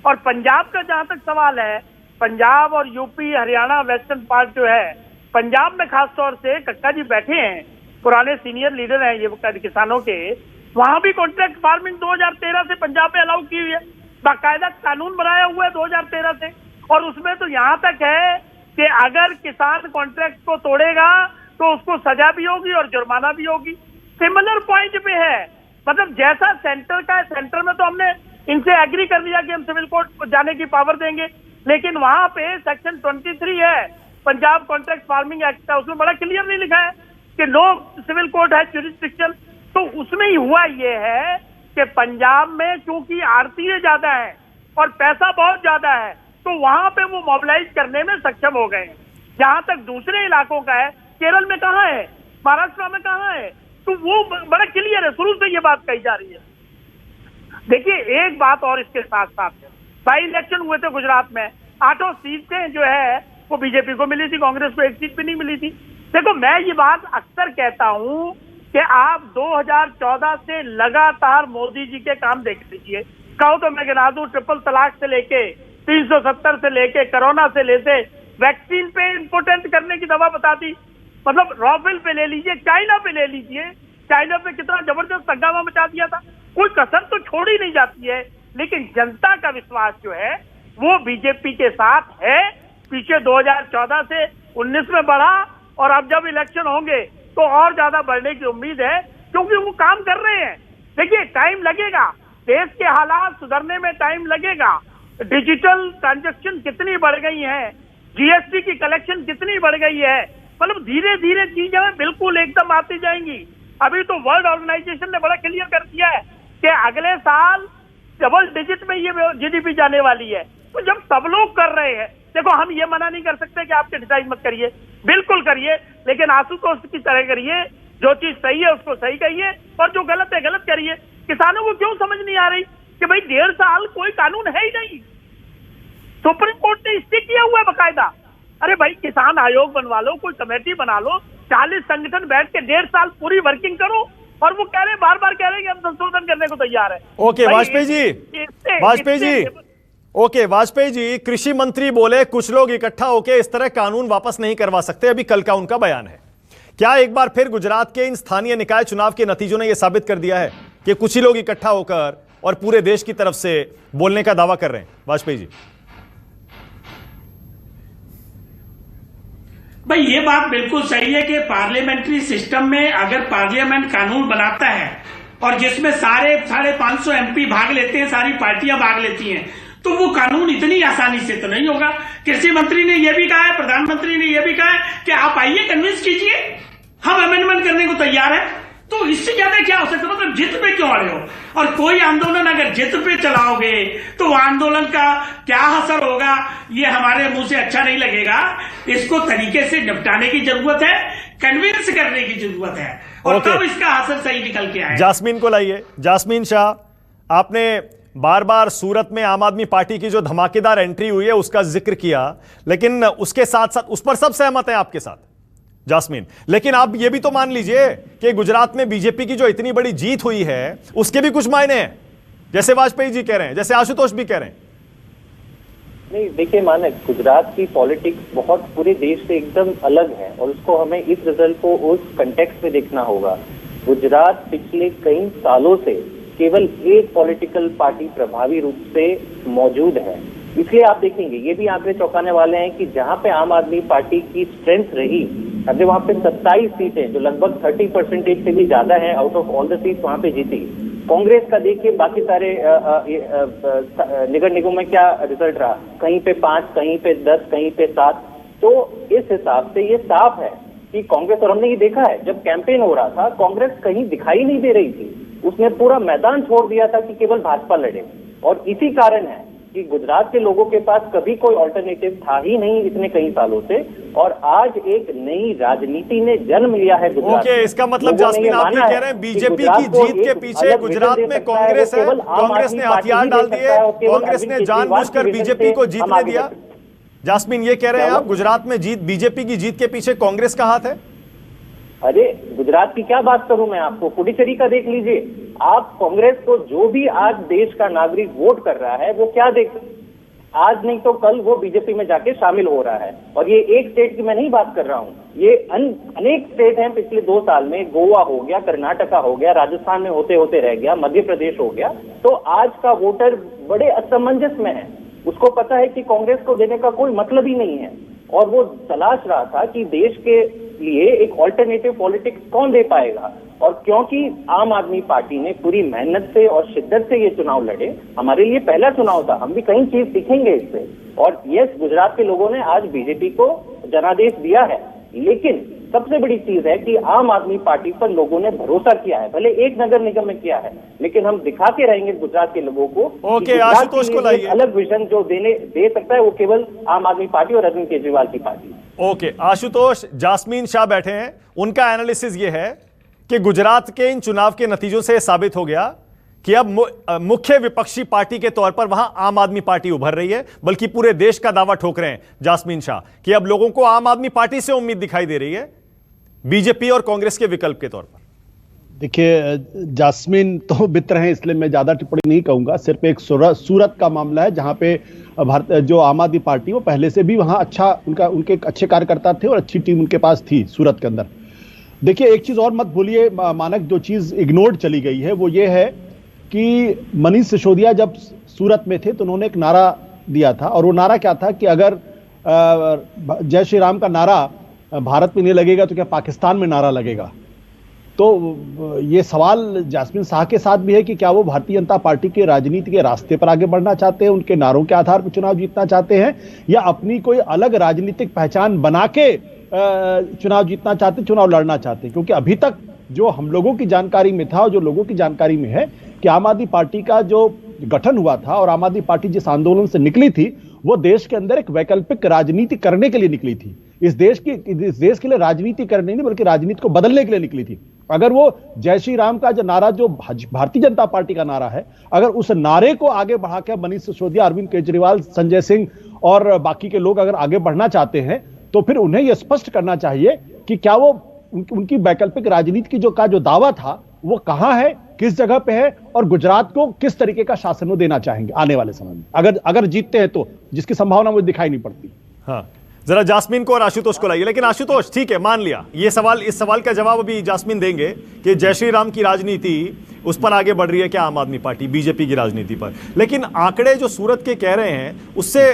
और पंजाब का जहां तक सवाल है, पंजाब और यूपी, हरियाणा, वेस्टर्न पार्ट जो है, पंजाब में खास तौर से कक्का जी बैठे हैं, पुराने सीनियर लीडर हैं ये किसानों के, वहां भी कॉन्ट्रैक्ट फार्मिंग 2013 से पंजाब में अलाउ की हुई है, बाकायदा कानून बनाया हुआ है 2013 से। और उसमें तो यहां तक है कि अगर किसान कॉन्ट्रैक्ट को तोड़ेगा तो उसको सजा भी होगी और जुर्माना भी होगी। सिमिलर पॉइंट पे है, मतलब जैसा सेंटर का है, सेंटर में तो हमने इनसे एग्री कर लिया कि हम सिविल कोर्ट को जाने की पावर देंगे, लेकिन वहां पे सेक्शन 23 है पंजाब कॉन्ट्रैक्ट फार्मिंग एक्ट का, उसमें बड़ा क्लियर नहीं लिखा है कि नो सिविल कोर्ट है ज्यूरिसडिक्शन। तो उसमें ही हुआ ये है कि पंजाब में चूंकि आड़तीय ज्यादा है और पैसा बहुत ज्यादा है, तो वहां पे वो मोबिलाइज करने में सक्षम हो गए। जहां तक दूसरे इलाकों का है, केरल में कहां है, महाराष्ट्र में कहां है, तो वो बड़ा क्लियर है, शुरू से ये बात कही जा रही है। देखिए, एक बात और इसके साथ साथ, बाई इलेक्शन हुए थे गुजरात में, 8 सीटें जो है वो बीजेपी को मिली थी, कांग्रेस को 1 सीट भी नहीं मिली थी। देखो, मैं ये बात अक्सर कहता हूं कि आप 2014 से लगातार मोदी जी के काम देख लीजिए। कहो तो मैं गिना दूं, ट्रिपल तलाक से लेके 370 से लेके कोरोना से लेते वैक्सीन पे इम्पोर्टेंट करने की दवा बता दी, मतलब रॉफेल पे ले लीजिए, चाइना पे ले लीजिए, चाइना पे कितना जबरदस्त हंगामा मचा दिया था। कोई कसर तो छोड़ी नहीं जाती है, लेकिन जनता का विश्वास जो है वो बीजेपी के साथ है। पीछे 2014 से 19 में बढ़ा, और अब जब इलेक्शन होंगे तो और ज्यादा बढ़ने की उम्मीद है, क्योंकि वो काम कर रहे हैं। देखिए, टाइम लगेगा, देश के हालात सुधरने में टाइम लगेगा। डिजिटल ट्रांजैक्शन कितनी बढ़ गई है, जीएसटी की कलेक्शन कितनी बढ़ गई है, मतलब धीरे धीरे चीजें बिल्कुल एकदम आती जाएंगी। अभी तो वर्ल्ड ऑर्गेनाइजेशन ने बड़ा क्लियर कर दिया है कि अगले साल डबल डिजिट में ये जीडीपी जाने वाली है। तो जब सब लोग कर रहे हैं, देखो, हम ये मना नहीं कर सकते कि आप क्रिटिसाइज मत करिए, बिल्कुल करिए, लेकिन आशुतोष की तरह करिए। जो चीज सही है उसको सही कहिए, और जो गलत है गलत करिए। किसानों को क्यों समझ नहीं आ रही कि भाई 1.5 साल कोई कानून है ही नहीं, सुप्रीम कोर्ट ने स्टे किया हुआ है बकायदा। अरे भाई, किसान आयोग बनवा लो, कोई कमेटी बना लो, 40 संगठन बैठ के 1.5 साल पूरी वर्किंग करो, और वो कह रहे, बार बार कह रहे हैं कि हम संशोधन करने को तैयार है। ओके वाजपेयी जी, ओके वाजपेयी जी, कृषि मंत्री बोले कुछ लोग इकट्ठा होकर इस तरह कानून वापस नहीं करवा सकते, अभी कल का उनका बयान है। क्या एक बार फिर गुजरात के इन स्थानीय निकाय चुनाव के नतीजों ने यह साबित कर दिया है कि कुछ ही लोग इकट्ठा होकर और पूरे देश की तरफ से बोलने का दावा कर रहे हैं? वाजपेयी जी, भाई, ये बात बिल्कुल सही है कि पार्लियामेंट्री सिस्टम में अगर पार्लियामेंट कानून बनाता है और जिसमें सारे 550 एमपी भाग लेते हैं, सारी पार्टियां भाग लेती हैं, तो वो कानून इतनी आसानी से तो नहीं होगा। कृषि मंत्री ने यह भी कहा है, प्रधानमंत्री ने यह भी कहा है कि आप आइए, कन्विंस कीजिए, हम अमेंडमेंट करने को तैयार है। तो इससे ज्यादा क्या हो सकता है? मतलब जिद पे क्यों अड़े हो? और कोई आंदोलन अगर जिद पे चलाओगे तो आंदोलन का क्या असर होगा, ये हमारे मुंह से अच्छा नहीं लगेगा। इसको तरीके से निपटाने की जरूरत है, कन्विंस करने की जरूरत है। और ओके। तब इसका हासिल सही निकल के आया। जास्मीन को लाइए। जास्मीन शाह, आपने बार बार सूरत में आम आदमी पार्टी की जो धमाकेदार एंट्री हुई है उसका जिक्र किया, लेकिन उसके साथ साथ उस पर सब सहमत हैं आपके साथ जास्मीन, लेकिन आप ये भी तो मान लीजिए कि गुजरात में बीजेपी की जो इतनी बड़ी जीत हुई है उसके भी कुछ मायने हैं, जैसे वाजपेयी जी कह रहे हैं, जैसे आशुतोष भी कह रहे हैं। नहीं, देखिए मानक, गुजरात की पॉलिटिक्स बहुत पूरे देश से एकदम अलग है और उसको हमें इस रिजल्ट को उस कंटेक्स्ट में देखना होगा। गुजरात पिछले कई सालों से केवल एक पॉलिटिकल पार्टी प्रभावी रूप से मौजूद है, इसलिए आप देखेंगे ये भी आंकड़े चौंकाने वाले हैं कि जहां पे आम आदमी पार्टी की स्ट्रेंथ रही, अगर वहां पे 27 सीटें जो लगभग 30% से भी ज्यादा है out of all the seat वहां पे जीती। कांग्रेस का देखिए बाकी सारे निगम निगम में क्या रिजल्ट रहा, कहीं पे 5, कहीं पे 10, कहीं पे 7। तो इस हिसाब से ये साफ है कि कांग्रेस, और हमने ये देखा है जब कैंपेन हो रहा था कांग्रेस कहीं दिखाई नहीं दे रही थी, उसने पूरा मैदान छोड़ दिया था कि केवल भाजपा लड़े। और इसी कारण है कि गुजरात के लोगों के पास कभी कोई ऑल्टरनेटिव था ही नहीं इतने कई सालों से, और आज एक नई राजनीति ने जन्म लिया है गुजरात। ओके, इसका मतलब जास्मीन आपने कह रहे हैं बीजेपी की जीत के पीछे गुजरात में कांग्रेस है, कांग्रेस ने हथियार डाल दिए, कांग्रेस ने जानबूझकर बीजेपी को जीतने दिया। जास्मीन ये कह रहे हैं आप गुजरात में जीत, बीजेपी की जीत के पीछे कांग्रेस का हाथ है? अरे गुजरात की क्या बात करूं मैं आपको, पुडुचेरी का देख लीजिए आप। कांग्रेस को जो भी आज देश का नागरिक वोट कर रहा है वो क्या देख, आज नहीं तो कल वो बीजेपी में जाके शामिल हो रहा है। और ये एक स्टेट की मैं नहीं बात कर रहा हूं, ये अनेक स्टेट हैं पिछले 2 साल में, गोवा हो गया, कर्नाटका हो गया, राजस्थान में होते होते रह गया, मध्य प्रदेश हो गया। तो आज का वोटर बड़े असमंजस में है, उसको पता है कि कांग्रेस को देने का कोई मतलब ही नहीं है, और वो तलाश रहा था कि देश के लिए एक ऑल्टरनेटिव पॉलिटिक्स कौन दे पाएगा। और क्योंकि आम आदमी पार्टी ने पूरी मेहनत से और शिद्दत से ये चुनाव लड़े, हमारे लिए पहला चुनाव था, हम भी कई चीज सीखेंगे इससे। और यस, गुजरात के लोगों ने आज बीजेपी को जनादेश दिया है, लेकिन सबसे बड़ी चीज है कि आम आदमी पार्टी पर लोगों ने भरोसा किया है, भले एक नगर निगम में किया है, लेकिन हम दिखा के रहेंगे गुजरात के लोगों को। ओके, आशुतोष को लाइए। अलग विजन जो दे सकता है वो केवल आम आदमी पार्टी और अरविंद केजरीवाल की party. Okay Ashutosh, Jasmine Shah बैठे हैं, उनका एनालिसिस ये है कि गुजरात के इन चुनाव के नतीजों से साबित हो गया कि अब मुख्य विपक्षी पार्टी के तौर पर वहां आम आदमी पार्टी उभर रही है, बल्कि पूरे देश का दावा ठोक रहे हैं जास्मीन शाह कि अब लोगों को आम आदमी पार्टी से उम्मीद दिखाई दे रही है बीजेपी और कांग्रेस के विकल्प के तौर पर। देखिए, जास्मीन तो मित्र हैं इसलिए मैं ज्यादा टिप्पणी नहीं कहूंगा, सिर्फ एक सूरत का मामला है जहां पे भारत जो आम आदमी पार्टी वो पहले से भी वहां अच्छा उनके अच्छे कार्यकर्ता थे और अच्छी टीम उनके पास थी सूरत के अंदर। देखिए, एक चीज और मत भूलिए मानक, जो चीज इग्नोर्ड चली गई है वो ये है कि मनीष सिसोदिया जब सूरत में थे तो उन्होंने एक नारा दिया था, और वो नारा क्या था कि अगर जय श्री राम का नारा भारत में नहीं लगेगा तो क्या पाकिस्तान में नारा लगेगा। तो ये सवाल जास्मीन शाह के साथ भी है कि क्या वो भारतीय जनता पार्टी के राजनीति के रास्ते पर आगे बढ़ना चाहते हैं, उनके नारों के आधार पर चुनाव जीतना चाहते हैं, या अपनी कोई अलग राजनीतिक पहचान बना के चुनाव जीतना चाहते, चुनाव लड़ना चाहते हैं। क्योंकि अभी तक जो हम लोगों की जानकारी में था और जो लोगों की जानकारी में है कि आम आदमी पार्टी का जो गठन हुआ था और आम आदमी पार्टी जिस आंदोलन से निकली थी वो देश के अंदर एक वैकल्पिक राजनीति करने के लिए निकली थी। इस देश के लिए राजनीति करने नहीं बल्कि राजनीति को बदलने के लिए निकली थी। अगर वो जय श्री राम का जो नारा, जो भारतीय जनता पार्टी का नारा है, अगर उस नारे को आगे बढ़ाकर मनीष सिसोदिया, अरविंद केजरीवाल, संजय सिंह और बाकी के लोग अगर आगे बढ़ना चाहते हैं तो फिर उन्हें यह स्पष्ट करना चाहिए कि क्या वो उनकी वैकल्पिक राजनीति की जो दावा था वो कहां है, किस जगह पे है, और गुजरात को किस तरीके का शासन वो देना चाहेंगे आने वाले समय में, अगर जीतते हैं तो, जिसकी संभावना मुझे दिखाई नहीं पड़ती। हाँ, जरा जास्मीन को और आशुतोष को लाइए। लेकिन आशुतोष, ठीक है, मान लिया ये सवाल, इस सवाल का जवाब अभी जास्मीन देंगे कि जय श्री राम की राजनीति उस पर आगे बढ़ रही है क्या आम आदमी पार्टी बीजेपी की राजनीति पर, लेकिन आंकड़े जो सूरत के कह रहे हैं उससे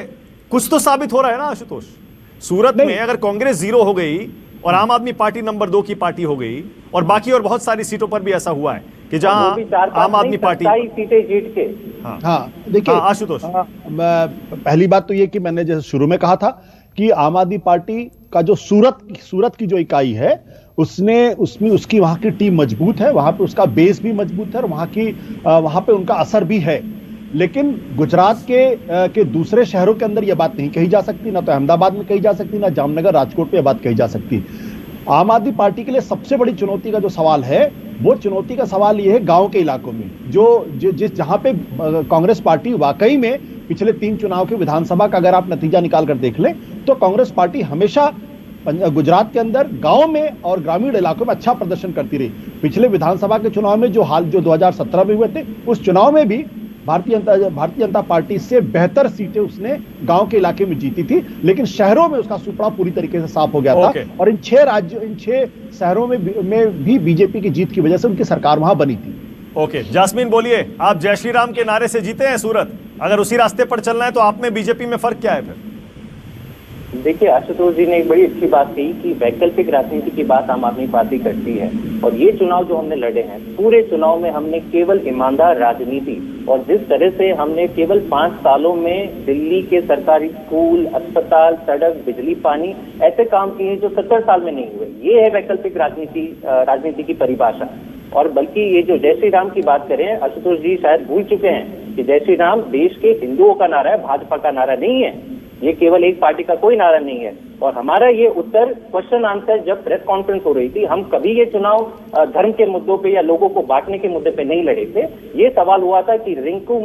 कुछ तो साबित हो रहा है ना आशुतोष। सूरत में अगर कांग्रेस 0 हो गई और आम आदमी पार्टी नंबर 2 की पार्टी हो गई, और बाकी और बहुत सारी सीटों पर भी ऐसा हुआ है कि जहां आम आदमी पार्टी सीटें जीत के। हाँ देखिए आशुतोष, पहली बात तो ये कि मैंने जैसे शुरू में कहा था कि आम आदमी पार्टी का जो सूरत की जो इकाई है उसमें उसकी वहां की टीम मजबूत है, वहां पे उसका बेस भी मजबूत है और वहां पे उनका असर भी है। लेकिन गुजरात के दूसरे शहरों के अंदर यह बात नहीं कही जा सकती, ना तो अहमदाबाद में कही जा सकती, ना जामनगर राजकोट पे यह बात कही जा सकती। आम आदमी पार्टी के लिए सबसे बड़ी चुनौती का जो सवाल है, वो चुनौती का सवाल ये है गांव के इलाकों में, जहां पे कांग्रेस पार्टी वाकई में पिछले 3 चुनाव के विधानसभा का अगर आप नतीजा निकाल कर देख लें तो कांग्रेस पार्टी हमेशा गुजरात के अंदर गांव में और ग्रामीण इलाकों में अच्छा प्रदर्शन करती रही। पिछले विधानसभा के चुनाव में जो 2017 में हुए थे, उस चुनाव में भी भारतीय जनता पार्टी से बेहतर सीटें उसने गांव के इलाके में जीती थी, लेकिन शहरों में उसका सुपड़ा पूरी तरीके से साफ हो गया था। और इन 6 शहरों में भी बीजेपी की जीत की वजह से उनकी सरकार वहां बनी थी। ओके, जास्मीन बोलिए, आप जय श्री राम के नारे से जीते हैं सूरत, अगर उसी रास्ते पर चलना है तो आप में बीजेपी में फर्क क्या है फिर? देखिए, आशुतोष जी ने एक बड़ी अच्छी बात कही कि वैकल्पिक राजनीति की बात आम आदमी पार्टी करती है, और ये चुनाव जो हमने लड़े हैं, पूरे चुनाव में हमने केवल ईमानदार राजनीति, और जिस तरह से हमने केवल 5 सालों में दिल्ली के सरकारी स्कूल, अस्पताल, सड़क, बिजली, पानी ऐसे काम किए जो 70 साल में नहीं हुए, ये है वैकल्पिक राजनीति की परिभाषा। और बल्कि ये जो जय श्री राम की बात करें, आशुतोष जी शायद भूल चुके हैं कि जय श्री राम देश के हिंदुओं का नारा है, भाजपा का नारा नहीं है। ये केवल एक पार्टी का कोई नारा नहीं है। और हमारा ये उत्तर क्वेश्चन आंसर जब प्रेस कॉन्फ्रेंस हो रही थी, हम कभी ये चुनाव धर्म के मुद्दों पे या लोगों को बांटने के मुद्दे पे नहीं लड़े थे। ये सवाल हुआ था कि रिंकू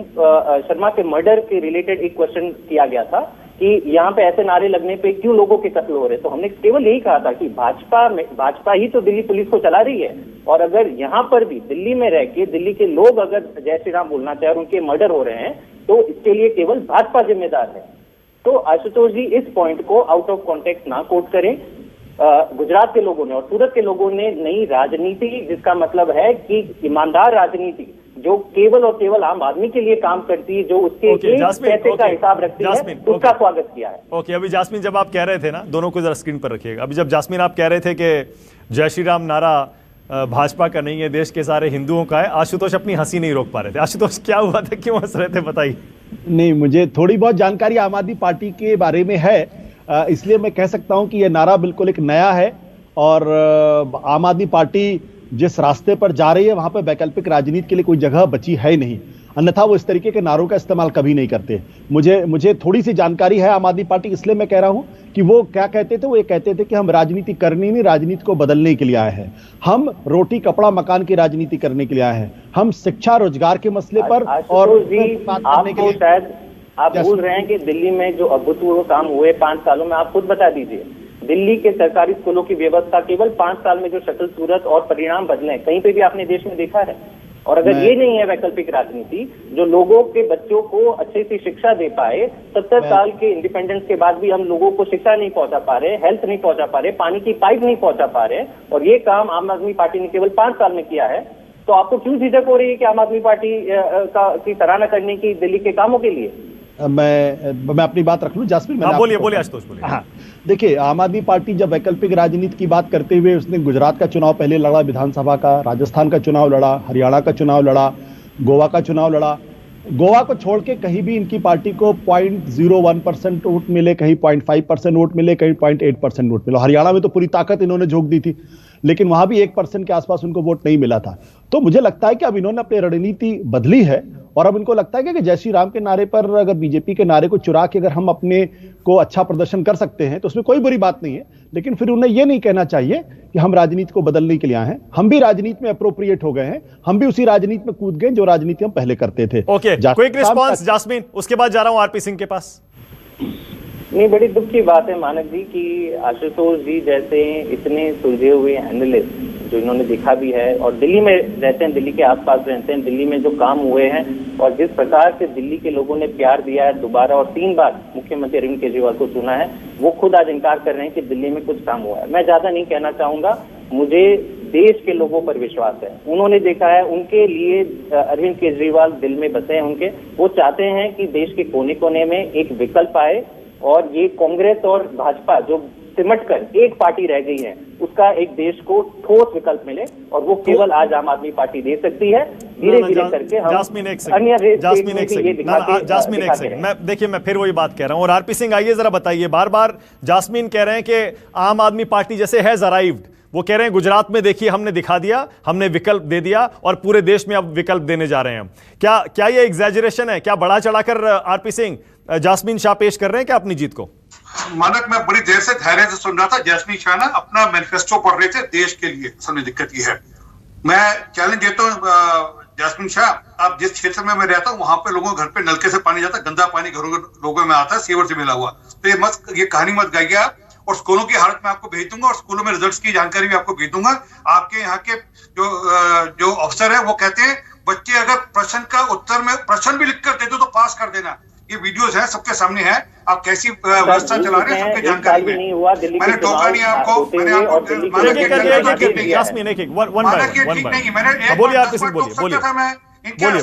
शर्मा के मर्डर के रिलेटेड एक क्वेश्चन किया गया था कि यहाँ पे ऐसे नारे लगने पे क्यों लोगों के कत्ल हो रहे। तो हमने केवल यही कहा था कि भाजपा ही तो दिल्ली पुलिस को चला रही है, और अगर यहाँ पर भी दिल्ली में रह के दिल्ली के लोग अगर जय श्री राम बोलना चाहे और उनके मर्डर हो रहे हैं तो इसके लिए केवल भाजपा जिम्मेदार है। तो आशुतोष जी इस पॉइंट को आउट ऑफ कॉन्टेक्स्ट ना कोट करें। गुजरात के लोगों ने और सूरत के लोगों ने नई राजनीति, जिसका मतलब है कि ईमानदार राजनीति जो केवल और केवल आम आदमी के लिए काम करती है, जो उसके पैसे का हिसाब रखती है, उसका स्वागत किया है। ओके, अभी जास्मीन जब आप कह रहे थे ना, दोनों को जरा स्क्रीन पर रखिएगा, अभी जब जास्मीन आप कह रहे थे कि जय श्री राम नारा भाजपा का नहीं है, देश के सारे हिंदुओं का है, आशुतोष अपनी हंसी नहीं रोक पा रहे थे। आशुतोष क्या हुआ था, क्यों हंस रहे थे, बताइए। नहीं, मुझे थोड़ी बहुत जानकारी आम आदमी पार्टी के बारे में है, इसलिए मैं कह सकता हूं कि यह नारा बिल्कुल एक नया है, और आम आदमी पार्टी जिस रास्ते पर जा रही है वहां पर वैकल्पिक राजनीति के लिए कोई जगह बची है नहीं, अन्यथा वो इस तरीके के नारों का इस्तेमाल कभी नहीं करते। मुझे थोड़ी सी जानकारी है आम आदमी पार्टी, इसलिए मैं कह रहा हूं कि वो क्या कहते थे। वो ये कहते थे कि हम राजनीति करनी नहीं, राजनीति को बदलने के लिए आए हैं, हम रोटी कपड़ा मकान की राजनीति करने के लिए आए हैं, हम शिक्षा रोजगार के मसले पर और बात करने के लिए। शायद आप भूल रहे हैं कि दिल्ली में जो अभूतपूर्व काम हुए 5 सालों में, आप खुद बता दीजिए। दिल्ली के सरकारी स्कूलों की व्यवस्था केवल 5 साल में जो शक्ल सूरत और परिणाम बदले, कहीं पे भी आपने देश में देखा है? और अगर ये नहीं है वैकल्पिक राजनीति जो लोगों के बच्चों को अच्छी सी शिक्षा दे पाए, 70 साल के इंडिपेंडेंस के बाद भी हम लोगों को शिक्षा नहीं पहुंचा पा रहे, हेल्थ नहीं पहुंचा पा रहे, पानी की पाइप नहीं पहुंचा पा रहे, और ये काम आम आदमी पार्टी ने केवल 5 साल में किया है, तो आपको क्यों झिझक हो रही है कि आम आदमी पार्टी की सराहना करने की दिल्ली के कामों के लिए? मैं अपनी बात रख लूं जास्मीन। बोलिए आशुतोष, बोलिए। हाँ, देखिए, आम आदमी पार्टी जब वैकल्पिक राजनीति की बात करते हुए उसने गुजरात का चुनाव पहले लड़ा, विधानसभा का, राजस्थान का चुनाव लड़ा, हरियाणा का चुनाव लड़ा, गोवा का चुनाव लड़ा। गोवा को छोड़ के कहीं भी इनकी पार्टी को 0.01% वोट मिले, कहीं 0.5% वोट मिले, कहीं 0.8% वोट मिला। हरियाणा में तो पूरी ताकत इन्होंने झोंक दी थी, लेकिन वहां भी 1% के आसपास उनको वोट नहीं मिला था। तो मुझे लगता है कि अब इन्होंने अपनी रणनीति बदली है, और अब इनको लगता है कि जय श्री राम के नारे पर अगर बीजेपी के नारे को चुरा के अगर हम अपने को अच्छा प्रदर्शन कर सकते हैं तो उसमें कोई बुरी बात नहीं है, लेकिन फिर उन्हें यह नहीं कहना चाहिए कि हम राजनीति को बदलने के लिए आए हैं। हम भी राजनीति में अप्रोप्रिएट हो गए हैं, हम भी उसी राजनीति में कूद गए जो राजनीति हम पहले करते थे। ओके, क्विक रिस्पांस जास्मीन, उसके बाद जा रहा हूं आरपी सिंह के पास। नहीं, बड़ी दुख की बात है मानक जी कि आशुतोष जी जैसे इतने सुलझे हुए एनालिस्ट जो इन्होंने दिखा भी है, और दिल्ली में रहते हैं, दिल्ली के आसपास रहते हैं, दिल्ली में जो काम हुए हैं और जिस प्रकार से दिल्ली के लोगों ने प्यार दिया है दोबारा, और 3 बार मुख्यमंत्री अरविंद केजरीवाल को चुना है, वो खुद आज इनकार कर रहे हैं कि दिल्ली में कुछ काम हुआ है। मैं ज्यादा नहीं कहना चाहूंगा, मुझे देश के लोगों पर विश्वास है, उन्होंने देखा है, उनके लिए अरविंद केजरीवाल दिल में बसे हैं उनके। वो चाहते हैं कि देश के कोने कोने में एक विकल्प आए, और ये कांग्रेस और भाजपा जो सिमट कर एक पार्टी रह गई है, उसका एक देश को ठोस विकल्प मिले, और वो केवल आज आम आदमी पार्टी दे सकती है। धीरे धीरे करके हम जास्मीन एक सेकंड, मैं फिर वही बात कह रहा हूं। और आरपी सिंह, आइए जरा बताइए, बार बार जास्मीन कह रहे हैं कि आम आदमी पार्टी जैसे हैज अराइव्ड, वो कह रहे हैं गुजरात में देखिए हमने दिखा दिया, हमने विकल्प दे दिया, और पूरे देश में अब विकल्प देने जा रहे हैं। क्या ये एग्जैजरेशन है? क्या बढ़ा चढ़ाकर आरपी सिंह जास्मीन शाह पेश कर रहे हैं क्या अपनी जीत को? मानक, मैं बड़ी देर से धैर्य से सुन रहा था। जैस्मीन शाह ना अपना मैनिफेस्टो पढ़ रहे थे देश के लिए। असल में दिक्कत ये है, मैं चैलेंज देता हूँ जैस्मीन शाह, आप जिस क्षेत्र में मैं रहता हूँ वहां पे लोगों के घर पे नलके से पानी जाता है, गंदा पानी घरों के लोगों में आता है, सीवर से मिला हुआ। तो ये कहानी मत गाइए आप। और स्कूलों की हालत में आपको भेज दूंगा और स्कूलों में रिजल्ट्स की जानकारी भी आपको भेज दूंगा। आपके यहाँ के जो अफसर है वो कहते हैं बच्चे अगर प्रश्न का उत्तर में प्रश्न भी लिख कर देते तो पास कर देना। ये वीडियोस है, सबके सामने है, आप कैसी व्यवस्था चला रहे हैं सबकी जानकारी में। मैंने टोका नहीं आपको, मैंने आपको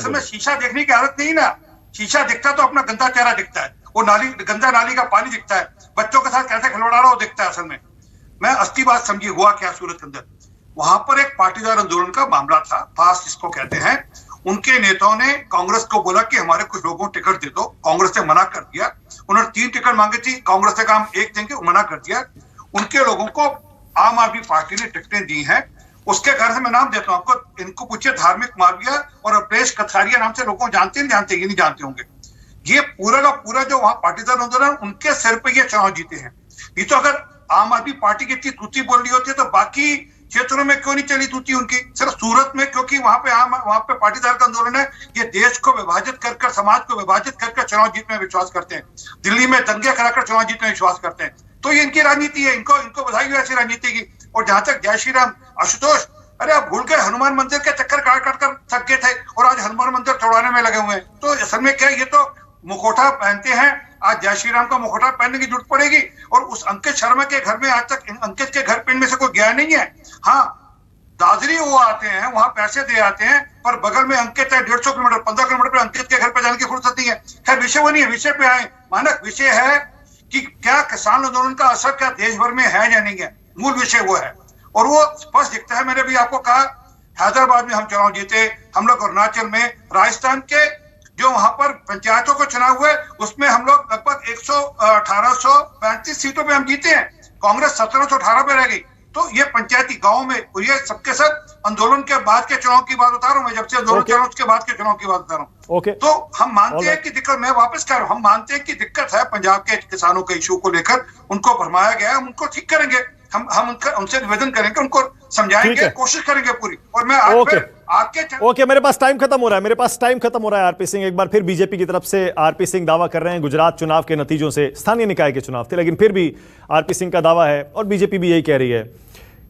मैंने शीशा देखने की आदत नहीं ना। शीशा दिखता तो अपना गंदा चेहरा दिखता है, वो गंदा नाली का पानी दिखता है, बच्चों के साथ कैसे खिलवाड़ा रहा हो दिखता है। असल में मैं असली बात समझिए हुआ क्या सूरत के अंदर। वहां पर एक पाटीदार आंदोलन का मामला था, फास्ट जिसको कहते हैं। उनके नेताओं ने कांग्रेस को बोला कि हमारे कुछ लोगों को टिकट दे दो। कांग्रेस ने मना कर दिया। उन्होंने 3 टिकट मांगी थी, कांग्रेस ने कहा हम 1 देंगे, मना कर दिया। उनके लोगों को आम आदमी पार्टी ने टिकटें दी हैं। उसके घर से मैं नाम देता हूं आपको, इनको पूछिए, धार्मिक मालविया और अल्पेश कथारिया नाम से लोगों को जानते नहीं जानते, ये नहीं जानते होंगे। ये पूरा का पूरा जो वहां पाटीदार आंदोलन, उनके सिर पे ये चुनाव जीते हैं। ये तो अगर आम आदमी पार्टी की इतनी तूती बोल रही होती है तो बाकी क्षेत्रों में क्यों नहीं चली तूती उनकी, सिर्फ सूरत में, क्योंकि वहां पे पाटीदार का आंदोलन है। ये देश को विभाजित कर समाज को विभाजित कर चुनाव जीतने में विश्वास करते हैं। दिल्ली में दंगे कराकर चुनाव जीतने में विश्वास करते हैं। तो ये इनकी राजनीति है, इनको बधाई हो ऐसी राजनीति की। और जहां तक जय श्री राम, आशुतोष, अरे आप भूल गए हनुमान मंदिर के चक्कर काट कर थक गए थे और आज हनुमान मंदिर तोड़वाने में लगे हुए हैं। तो असल में क्या, ये तो मुखौटा पहनते हैं, आज जय श्री राम का मुखौटा पहनने की जरूरत पड़ेगी। और उस अंकित शर्मा के घर में आज तक अंकित के घर पे इनमें से कोई गया नहीं है। हाँ, दादरी वो आते हैं, वहां पैसे दे आते हैं, पर बगल में अंकित है 150 किलोमीटर 15 किलोमीटर पे, अंकित के घर पे जाने की फुर्सत नहीं है। खैर विषय वो नहीं है, विषय पे आए। मानक, विषय है कि क्या किसान आंदोलन का असर क्या देश भर में है या नहीं है, मूल विषय वो है। और वो स्पष्ट दिखता है। मैंने भी आपको कहा, हैदराबाद में हम चुनाव जीते, हम लोग अरुणाचल में, राजस्थान के जो वहां पर पंचायतों को चुनाव हुए उसमें हम लोग लगभग 1835 सीटों पे हम जीते हैं। कांग्रेस 1718 पे रह गई। तो ये पंचायती गांव में, ये सबके सब आंदोलन के बाद के चुनाव की बात बता रहा हूं मैं, जब से आंदोलन चल रहा हूं उसके बाद के चुनाव की बात बता रहा हूं। तो हम मानते हैं कि दिक्कत, मैं वापस कह रहा हूं, हम मानते हैं कि दिक्कत है पंजाब के किसानों के इशू को लेकर, उनको भरमाया गया है, हम उनको ठीक करेंगे। हम उनसे निवेदन करेंगे, उनको समझाएंगे, कोशिश करेंगे पूरी। और मैं ओके, मेरे पास टाइम खत्म हो रहा है आरपी सिंह, एक बार फिर बीजेपी की तरफ से आरपी सिंह दावा कर रहे हैं गुजरात चुनाव के नतीजों से, स्थानीय निकाय के चुनाव थे, लेकिन फिर भी आरपी सिंह का दावा है और बीजेपी भी यही कह रही है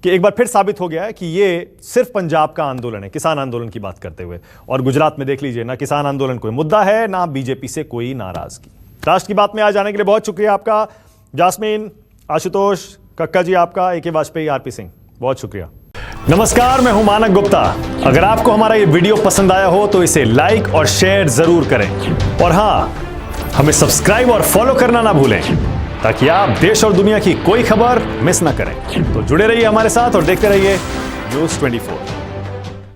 कि एक बार फिर साबित हो गया है कि ये सिर्फ पंजाब का आंदोलन है, किसान आंदोलन की बात करते हुए। और गुजरात में देख लीजिए, ना किसान आंदोलन कोई मुद्दा है, ना बीजेपी से कोई नाराजगी। राष्ट्र की बात में आ जाने के लिए बहुत शुक्रिया आपका, जास्मीन, आशुतोष, कक्का जी आपका, ए.के. वाजपेयी, आरपी सिंह, बहुत शुक्रिया। नमस्कार, मैं हूं मानक गुप्ता। अगर आपको हमारा ये वीडियो पसंद आया हो तो इसे लाइक और शेयर जरूर करें। और हां, हमें सब्सक्राइब और फॉलो करना ना भूलें ताकि आप देश और दुनिया की कोई खबर मिस ना करें। तो जुड़े रहिए हमारे साथ और देखते रहिए News 24।